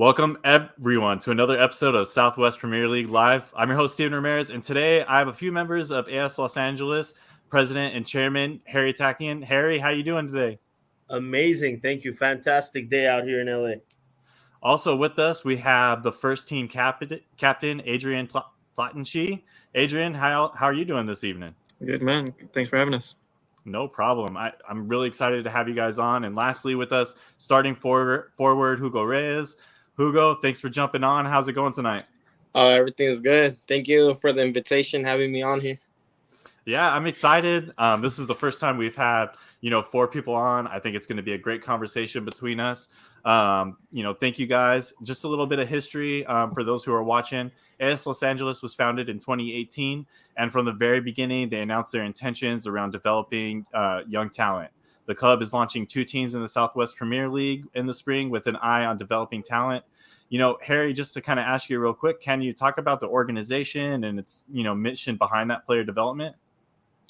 Welcome, everyone, to another episode of Southwest Premier League Live. I'm your host, Steven Ramirez, and today I have a few members of AS Los Angeles, President and Chairman Harry Takian. Harry, how you doing today? Amazing. Thank you. Fantastic day out here in LA. Also with us, we have the first team captain Adrian Plattenshi. Adrian, how are you doing this evening? Good, man. Thanks for having us. No problem. I'm really excited to have you guys on. And lastly, with us, starting forward Hugo Reyes. Hugo, thanks for jumping on. How's it going tonight? Everything's good. Thank you for the invitation, having me on here. Yeah, I'm excited. This is the first time we've had, four people on. I think it's going to be a great conversation between us. Thank you guys. Just a little bit of history for those who are watching. AS Los Angeles was founded in 2018, and from the very beginning, they announced their intentions around developing young talent. The club is launching 2 teams in the Southwest Premier League in the spring with an eye on developing talent. Harry, just to kind of ask you real quick, can you talk about the organization and its, mission behind that player development?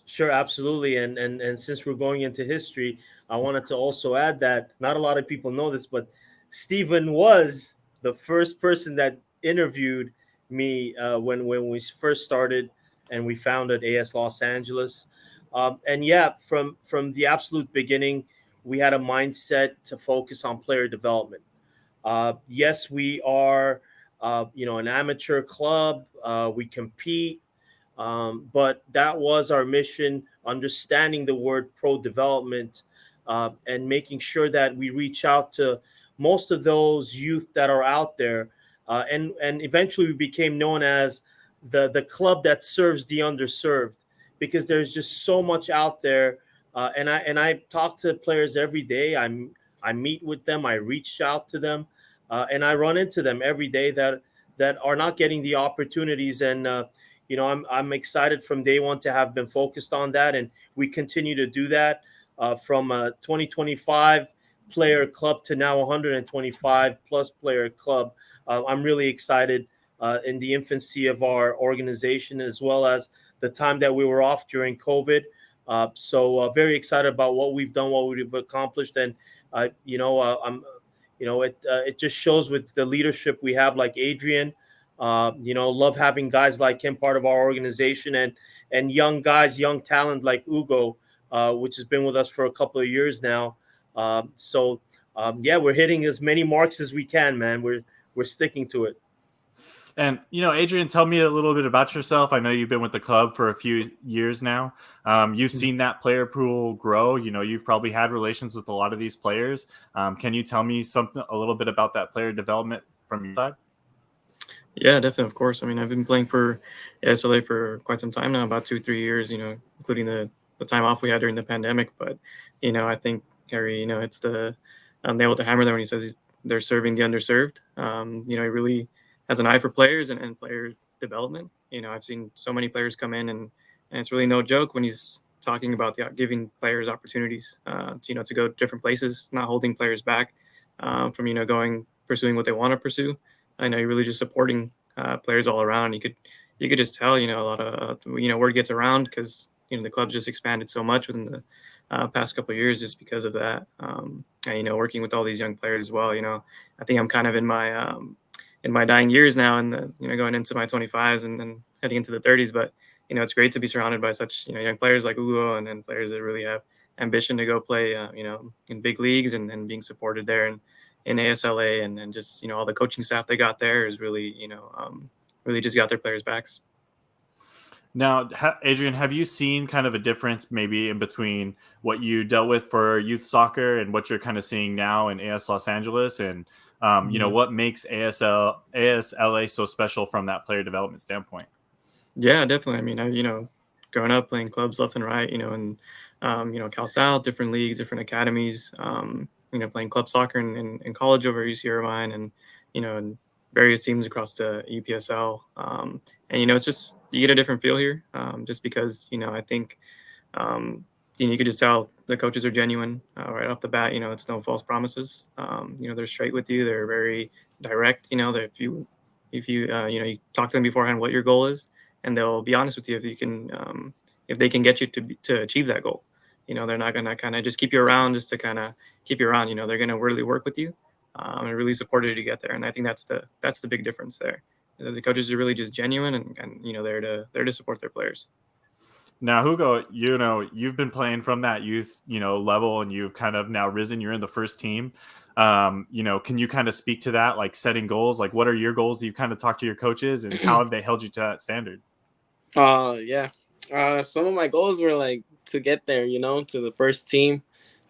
Sure, absolutely. And since we're going into history, I wanted to also add that not a lot of people know this, but Stephen was the first person that interviewed me when we first started and we founded AS Los Angeles. And yeah, from the absolute beginning, we had a mindset to focus on player development. Yes, we are, an amateur club. We compete. But that was our mission, understanding the word pro development and making sure that we reach out to most of those youth that are out there. And eventually we became known as the club that serves the underserved, because there's just so much out there. And I talk to players every day. I meet with them. I reach out to them, and I run into them every day that are not getting the opportunities. And I'm excited from day one to have been focused on that, and we continue to do that from a 2025 player club to now 125 plus player club. I'm really excited in the infancy of our organization, as well as the time that we were off during COVID. So very excited about what we've done, what we've accomplished, and it just shows with the leadership we have, like Adrian. Love having guys like him part of our organization, and young guys, young talent like Hugo, which has been with us for a couple of years now. We're hitting as many marks as we can, man. We're sticking to it. And, Adrian, tell me a little bit about yourself. I know you've been with the club for a few years now. You've seen that player pool grow. You've probably had relations with a lot of these players. Can you tell me a little bit about that player development from your side? Yeah, definitely. Of course. I mean, I've been playing for SLA for quite some time now, about 2-3 years, including the time off we had during the pandemic. But, I think Harry, it's the nail with the hammer there when he says they're serving the underserved. He really has an eye for players and player development. I've seen so many players come in, and it's really no joke when he's talking about giving players opportunities, to go different places, not holding players back from, pursuing what they want to pursue. I know you're really just supporting players all around. You could just tell, a lot of, word gets around because, the club's just expanded so much within the past couple of years just because of that. And, working with all these young players as well, I think I'm kind of in my dying years now, and going into my 25s and then heading into the 30s. But, it's great to be surrounded by such, young players like Hugo and players that really have ambition to go play, in big leagues and being supported there. And in ASLA and just, all the coaching staff they got there is really, really just got their players' backs. Now, Adrian, have you seen kind of a difference maybe in between what you dealt with for youth soccer and what you're kind of seeing now in AS Los Angeles? And, what makes ASLA so special from that player development standpoint? Yeah, definitely. I mean, growing up playing clubs left and right, and, Cal South, different leagues, different academies, playing club soccer in college over at UC Irvine and, and various teams across the UPSL. And, it's just, you get a different feel here just because, I think, you could just tell the coaches are genuine right off the bat. It's no false promises. They're straight with you. They're very direct, that if you you talk to them beforehand what your goal is, and they'll be honest with you if they can get you to achieve that goal. They're not going to kind of just keep you around just to kind of keep you around. They're going to really work with you. and really supported you to get there. And I think that's the big difference there. The coaches are really just genuine and there to support their players. Now, Hugo, you've been playing from that youth, level, and you've kind of now risen. You're in the first team. Can you kind of speak to that, like setting goals? Like, what are your goals? You kind of talk to your coaches, and how have they held you to that standard? Yeah. Some of my goals were like to get there, to the first team.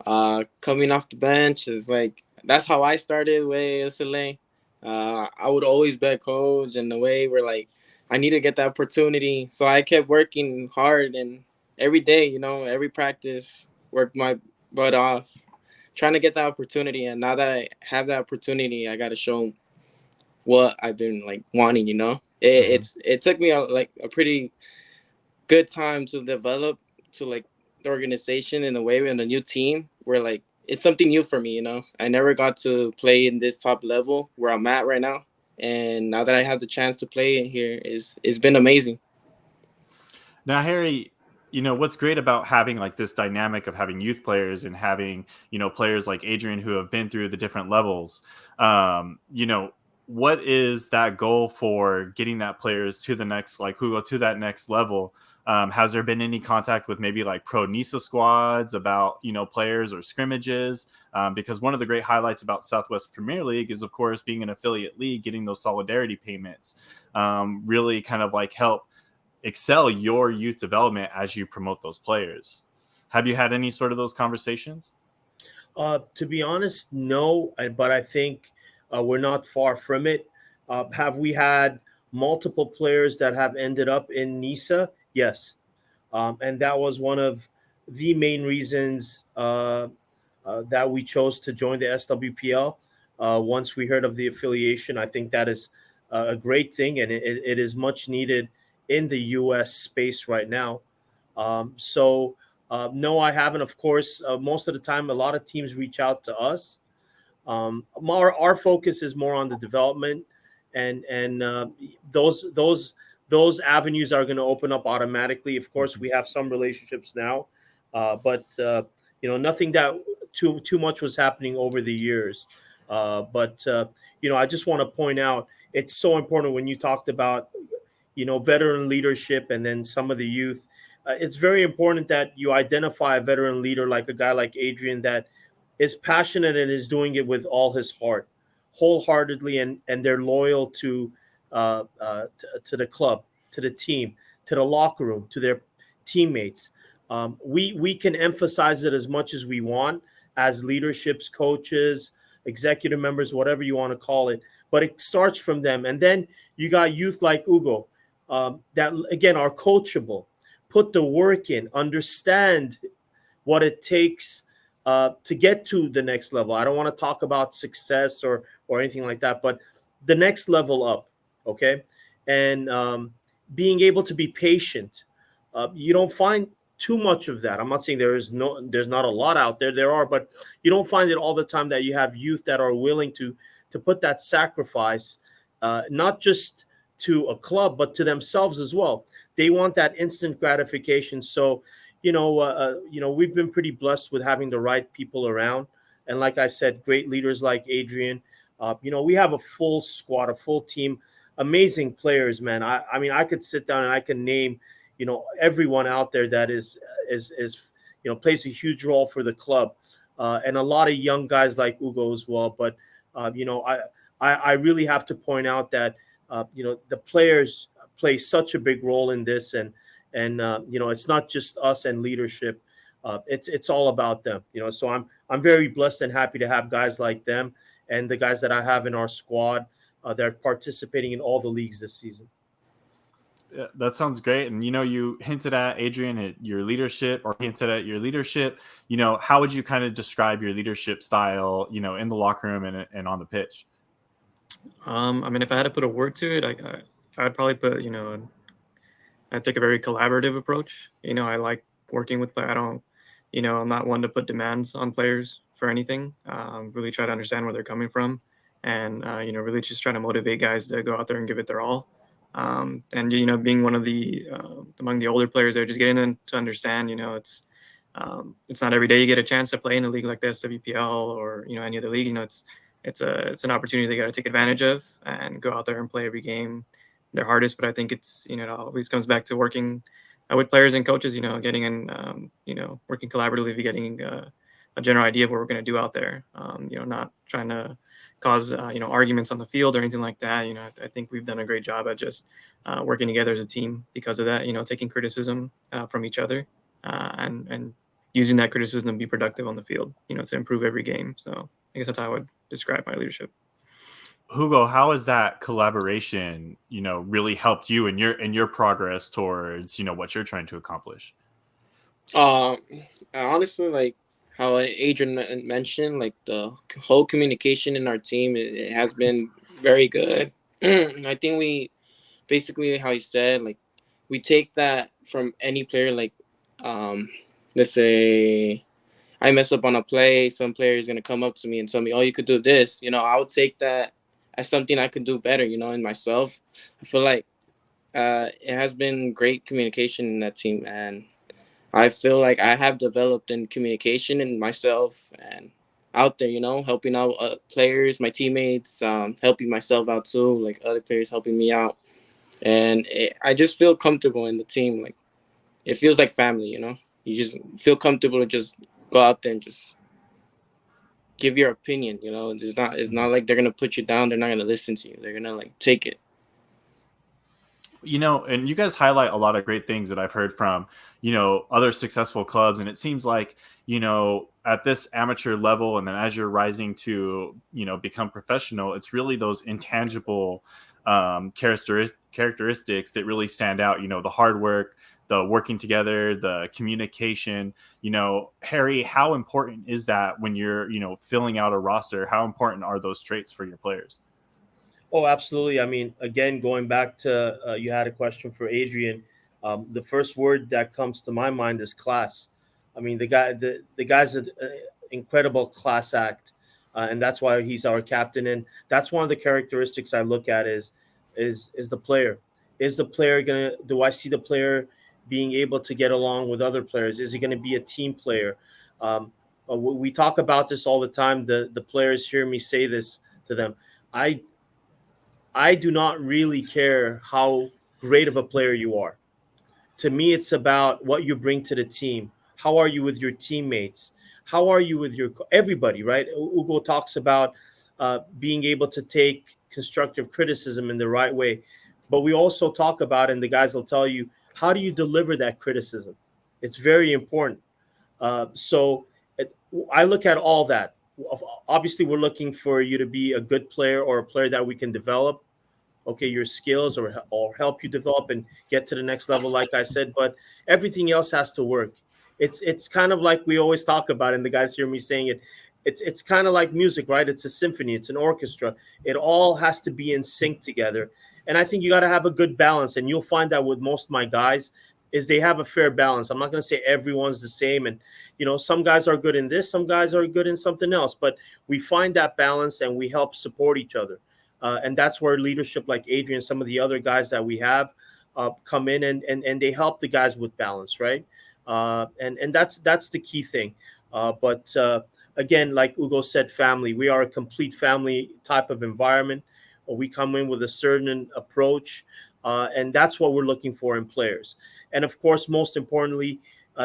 Coming off the bench is like that's how I started with SLA. I would always bet coach and the way we're like I need to get that opportunity. So I kept working hard and every day, every practice worked my butt off trying to get that opportunity. And now that I have that opportunity, I got to show what I've been like wanting, it took me like a pretty good time to develop to like the organization in a way and a new team where like it's something new for me. I never got to play in this top level where I'm at right now, and now that I have the chance to play in here it's been amazing. Now, Harry, what's great about having like this dynamic of having youth players and having players like Adrian who have been through the different levels. What is that goal for getting that players to the next, like Hugo, to that next level? Has there been any contact with maybe like pro NISA squads about players or scrimmages? Because one of the great highlights about Southwest Premier League is, of course, being an affiliate league, getting those solidarity payments really kind of like help excel your youth development as you promote those players. Have you had any sort of those conversations? To be honest, no, but I think we're not far from it. Have we had multiple players that have ended up in NISA? Yes. And that was one of the main reasons that we chose to join the SWPL. Once we heard of the affiliation, I think that is a great thing, and it is much needed in the U.S. space right now. No, I haven't. Of course, most of the time, a lot of teams reach out to us. Our focus is more on the development, and those avenues are going to open up automatically. Of course, we have some relationships now, but nothing that too much was happening over the years. I just want to point out it's so important when you talked about veteran leadership and then some of the youth. It's very important that you identify a veteran leader like a guy like Adrian that is passionate and is doing it with all his heart, wholeheartedly, and they're loyal to the club, to the team, to the locker room, to their teammates. We can emphasize it as much as we want as leaderships, coaches, executive members, whatever you want to call it. But it starts from them. And then you got youth like Hugo that, again, are coachable, put the work in, understand what it takes to get to the next level. I don't want to talk about success or anything like that, but the next level up, okay? And being able to be patient. You don't find too much of that. I'm not saying there's not a lot out there. There are, but you don't find it all the time that you have youth that are willing to put that sacrifice, not just to a club, but to themselves as well. They want that instant gratification. So, we've been pretty blessed with having the right people around. And like I said, great leaders like Adrian. We have a full squad, a full team, amazing players, man. I mean, I could sit down and I can name, everyone out there that is plays a huge role for the club, and a lot of young guys like Hugo as well. But I really have to point out that the players play such a big role in this, and it's not just us and leadership. It's all about them. So I'm very blessed and happy to have guys like them and the guys that I have in our squad that are participating in all the leagues this season. Yeah, that sounds great. And, you hinted at Adrian at your leadership, or hinted at your leadership. How would you kind of describe your leadership style, in the locker room and on the pitch? I mean, if I had to put a word to it, I'd probably put, I take a very collaborative approach. I like working with players. I don't, I'm not one to put demands on players for anything. Really try to understand where they're coming from, and really just try to motivate guys to go out there and give it their all. And being one of the among the older players there, just getting them to understand, it's not every day you get a chance to play in a league like the SWPL or any other league. It's it's an opportunity they got to take advantage of and go out there and play every game their hardest. But I think it's, it always comes back to working with players and coaches, getting in, working collaboratively, getting a general idea of what we're going to do out there. Not trying to cause, arguments on the field or anything like that. I think we've done a great job at just working together as a team because of that, taking criticism from each other and using that criticism to be productive on the field, to improve every game. So I guess that's how I would describe my leadership. Hugo, how has that collaboration, really helped you in your progress towards, what you're trying to accomplish? Honestly, like how Adrian mentioned, like the whole communication in our team, it has been very good. I think we basically, how he said, like we take that from any player. Like, let's say I mess up on a play, some player is gonna come up to me and tell me, "Oh, you could do this." I would take that as something I could do better. In myself. I feel like it has been great communication in that team, and I feel like I have developed in communication in myself and out there. Helping out players, my teammates, helping myself out too, like other players helping me out, and I just feel comfortable in the team. Like it feels like family. You just feel comfortable to just go out there and just give your opinion. It's not like they're gonna put you down. They're not gonna listen to you. They're gonna like take it. And you guys highlight a lot of great things that I've heard from, other successful clubs. And it seems like, at this amateur level, and then as you're rising to, become professional, it's really those intangible characteristics that really stand out, the hard work, the working together, the communication. Harry, how important is that when you're, filling out a roster? How important are those traits for your players? Oh, absolutely. I mean, again, going back to you had a question for Adrian. The first word that comes to my mind is class. I mean, the guy's an incredible class act, and that's why he's our captain. And that's one of the characteristics I look at is the player. Is the player gonna? Do I see the player being able to get along with other players? Is he going to be a team player? We talk about this all the time. The players hear me say this to them. I I do not really care how great of a player you are. To me, it's about what you bring to the team. How are you with your teammates? How are you with your everybody? Right? Ugo talks about being able to take constructive criticism in the right way, but we also talk about, and the guys will tell you, how do you deliver that criticism? It's very important. So it, I look at all that. Obviously, we're looking for you to be a good player or a player that we can develop, okay, your skills or help you develop and get to the next level, like I said. But everything else has to work. It's kind of like we always talk about, and the guys hear me saying it. It's kind of like music, right? It's a symphony, it's an orchestra. It all has to be in sync together. And I think you got to have a good balance. And you'll find that with most of my guys is they have a fair balance. I'm not going to say everyone's the same. And, some guys are good in this, some guys are good in something else. But we find that balance and we help support each other. And that's where leadership like Adrian, some of the other guys that we have come in and they help the guys with balance, right? And that's the key thing. But again, like Ugo said, family. We are a complete family type of environment. We come in with a certain approach, and that's what we're looking for in players. And of course, most importantly,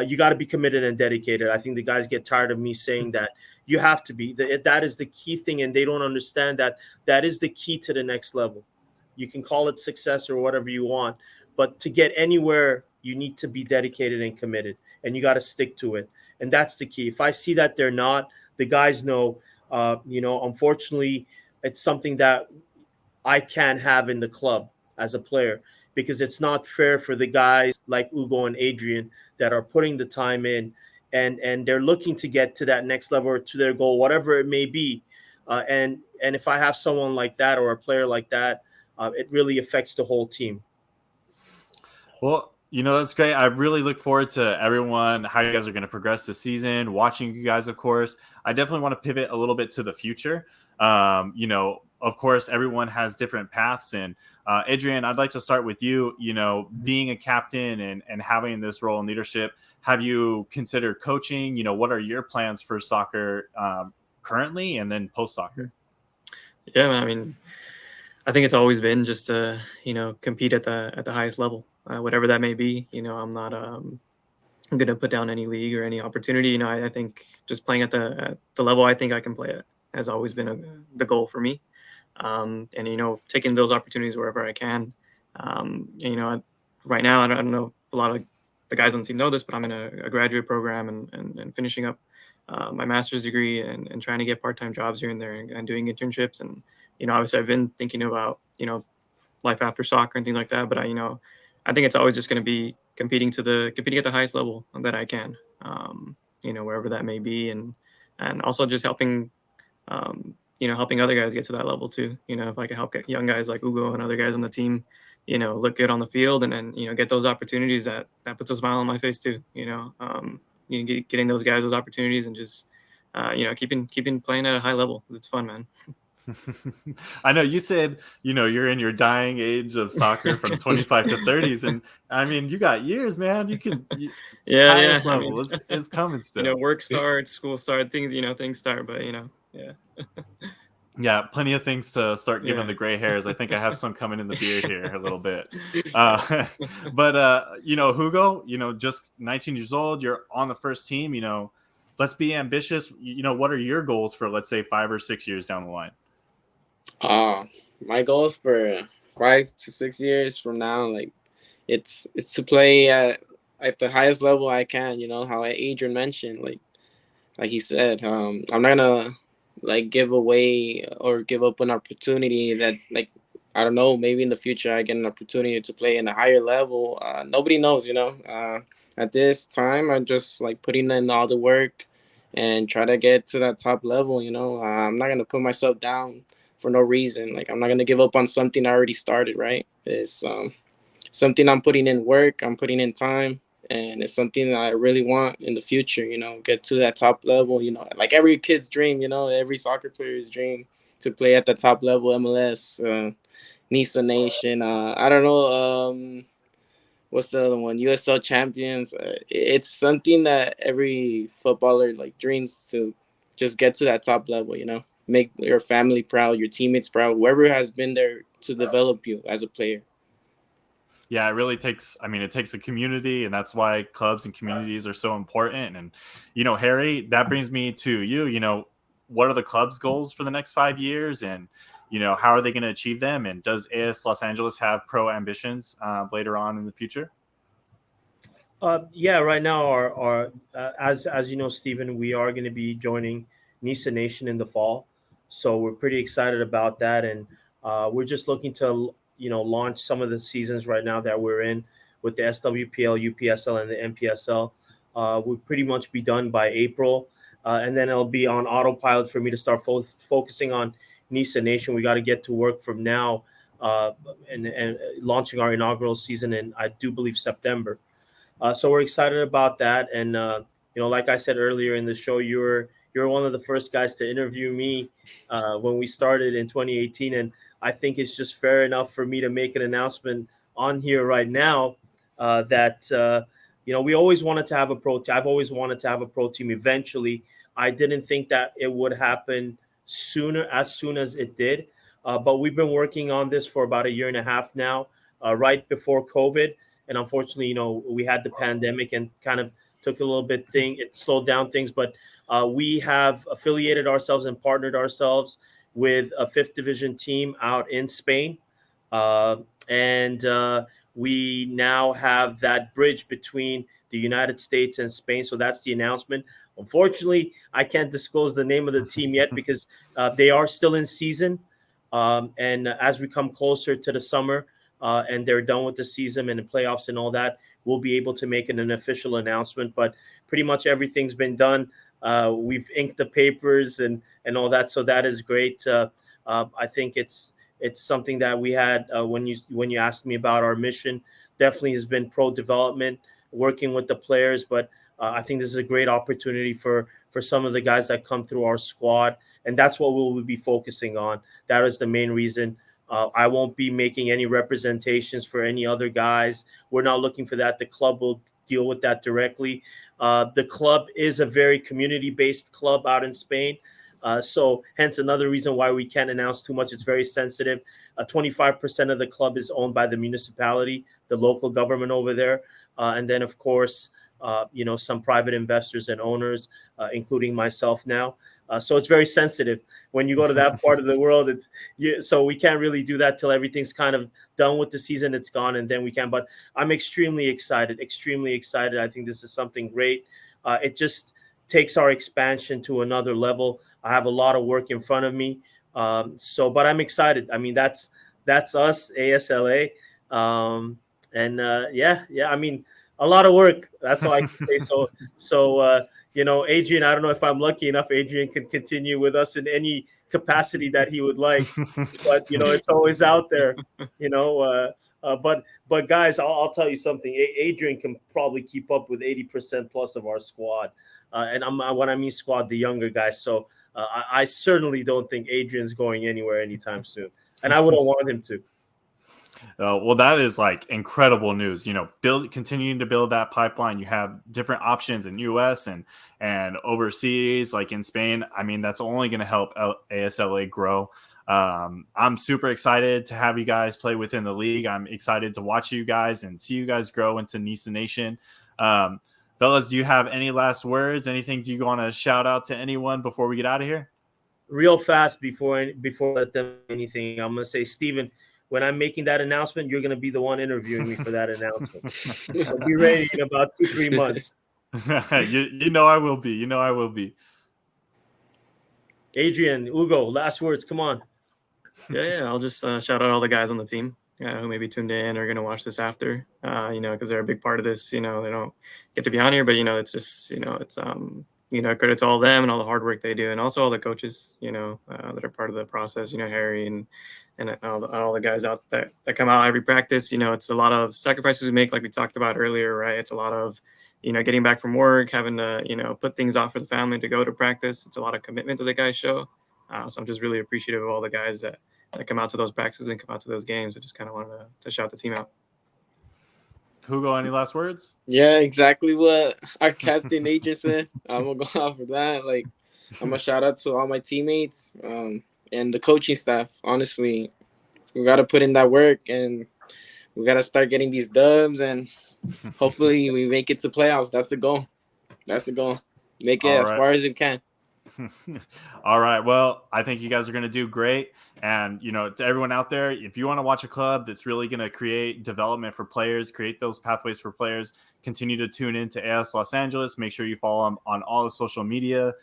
you got to be committed and dedicated. I think the guys get tired of me saying that. You have to be. That is the key thing, and they don't understand that is the key to the next level. You can call it success or whatever you want, but to get anywhere, you need to be dedicated and committed, and you got to stick to it. And that's the key. If I see that they're not, the guys know. Unfortunately, it's something that I can have in the club as a player because it's not fair for the guys like Ugo and Adrian that are putting the time in and they're looking to get to that next level or to their goal, whatever it may be. And if I have someone like that or a player like that, it really affects the whole team. Well, that's great. I really look forward to everyone, how you guys are going to progress this season, watching you guys, of course. I definitely want to pivot a little bit to the future. Of course, everyone has different paths. And Adrian, I'd like to start with you, being a captain and having this role in leadership. Have you considered coaching? What are your plans for soccer currently and then post-soccer? Yeah, I mean, I think it's always been just to compete at the highest level, whatever that may be. I'm not going to put down any league or any opportunity. I think just playing at the level I think I can play at has always been the goal for me. And taking those opportunities wherever I can. And, right now I don't know a lot of the guys on the team know this, but I'm in a graduate program and finishing up my master's degree and trying to get part-time jobs here and there and doing internships. And obviously I've been thinking about life after soccer and things like that. But I think it's always just going to be competing at the highest level that I can, wherever that may be, and also just helping other guys get to that level too. If I can help get young guys like Ugo and other guys on the team, look good on the field and then, get those opportunities, that puts a smile on my face too. Getting those guys those opportunities and just, keeping playing at a high level. It's fun, man. I know you said, you're in your dying age of soccer from 25 to 30s. And I mean, you got years, man. Yeah. Highest I level mean, is coming still. work starts, school starts, things start, but yeah. Yeah, plenty of things to start giving Yeah. the gray hairs. I think I have some coming in the beard here a little bit. But Hugo, just 19 years old, you're on the first team, let's be ambitious. What are your goals for, let's say, 5 or 6 years down the line? My goals for 5 to 6 years from now, like it's to play at the highest level I can. How Adrian mentioned, like he said, I'm not gonna like give away or give up an opportunity that's like, I don't know, maybe in the future I get an opportunity to play in a higher level. Nobody knows. At this time I'm just like putting in all the work and try to get to that top level. I'm not gonna put myself down for no reason. Like, I'm not gonna give up on something I already started, right? It's something I'm putting in work, I'm putting in time, and it's something that I really want in the future. Get to that top level. Like every kid's dream. Every soccer player's dream to play at the top level, MLS, Nisa Nation. I don't know. What's the other one? USL champions. It's something that every footballer like dreams to just get to that top level. Make your family proud, your teammates proud, whoever has been there to develop you as a player. Yeah, it really takes, it takes a community, and that's why clubs and communities are so important. And, Harry, that brings me to you. What are the club's goals for the next 5 years? And, how are they going to achieve them? And does AS Los Angeles have pro ambitions later on in the future? Yeah, right now, our as you know, Stephen, we are going to be joining Nisa Nation in the fall, so we're pretty excited about that, and we're just looking to launch some of the seasons right now that we're in with the SWPL, UPSL, and the NPSL. We'll pretty much be done by April, and then it'll be on autopilot for me to start focusing on Nisa Nation. We got to get to work from now, and launching our inaugural season in, I do believe, September. So we're excited about that, and like I said earlier in the show, you're one of the first guys to interview me when we started in 2018, and I think it's just fair enough for me to make an announcement on here right now that we always wanted to have a pro team. I've always wanted to have a pro team. Eventually, I didn't think that it would happen as soon as it did, but we've been working on this for about a year and a half now, right before COVID. And unfortunately, we had the pandemic and kind of took a little bit it slowed down things. But we have affiliated ourselves and partnered ourselves with a fifth division team out in Spain. And we now have that bridge between the United States and Spain. So that's the announcement. Unfortunately, I can't disclose the name of the team yet because they are still in season. And as we come closer to the summer, and they're done with the season and the playoffs and all that, we'll be able to make an official announcement. But pretty much everything's been done. We've inked the papers and all that, so that is great. I think it's something that we had when you asked me about our mission. Definitely has been pro development, working with the players, but I think this is a great opportunity for some of the guys that come through our squad, and that's what we'll be focusing on. That is the main reason. I won't be making any representations for any other guys. We're not looking for that. The club will deal with that directly. The club is a very community-based club out in Spain. So hence another reason why we can't announce too much. It's very sensitive. 25% of the club is owned by the municipality, the local government over there. And then, of course, some private investors and owners, including myself now. So it's very sensitive when you go to that part of the world. So we can't really do that till everything's kind of done with the season. It's gone, and then we can. But I'm extremely excited. I think this is something great. It just takes our expansion to another level. I have a lot of work in front of me. But I'm excited. I mean, that's us, ASLA. I mean, a lot of work. That's all I can say. Adrian, I don't know if I'm lucky enough. Adrian can continue with us in any capacity that he would like, but it's always out there. But guys, I'll tell you something. Adrian can probably keep up with 80% plus of our squad, and when I mean squad, the younger guys. So I certainly don't think Adrian's going anywhere anytime soon, and I wouldn't want him to. Well, that is like incredible news. Continuing to build that pipeline. You have different options in US and overseas, like in Spain. I mean, that's only going to help ASLA grow. I'm super excited to have you guys play within the league. I'm excited to watch you guys and see you guys grow into Nisa Nation. Fellas, do you have any last words? Anything do you want to shout out to anyone before we get out of here? Real fast before I let them anything, I'm gonna say, Steven, when I'm making that announcement, you're gonna be the one interviewing me for that announcement. So be ready in about 2-3 months. I will be. Adrian, Hugo, last words. Come on. Yeah. I'll just shout out all the guys on the team who maybe tuned in or going to watch this after, because they're a big part of this. They don't get to be on here, but it's just, it's credit to all of them and all the hard work they do, and also all the coaches, that are part of the process. Harry and all the guys out that come out every practice. It's a lot of sacrifices we make, like we talked about earlier, right? It's a lot of getting back from work, having to put things off for the family to go to practice. It's a lot of commitment that the guys show. So I'm just really appreciative of all the guys that come out to those practices and come out to those games. I just kind of wanted to shout the team out. Hugo, any last words? Yeah, exactly what our captain Adrian said. I'm gonna go off of that. Like, I'm gonna shout out to all my teammates and the coaching staff. Honestly, we gotta put in that work and we gotta start getting these dubs, and hopefully we make it to playoffs. That's the goal. Make it as far as we can. All right. Well, I think you guys are going to do great. And, to everyone out there, if you want to watch a club that's really going to create development for players, create those pathways for players, continue to tune in to AS Los Angeles. Make sure you follow them on all the social media.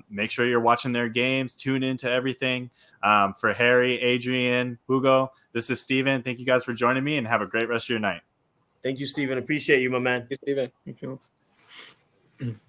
Make sure you're watching their games. Tune into everything. For Harry, Adrian, Hugo, this is Steven. Thank you guys for joining me, and have a great rest of your night. Thank you, Steven. Appreciate you, my man. Thank you, Steven. Thank you.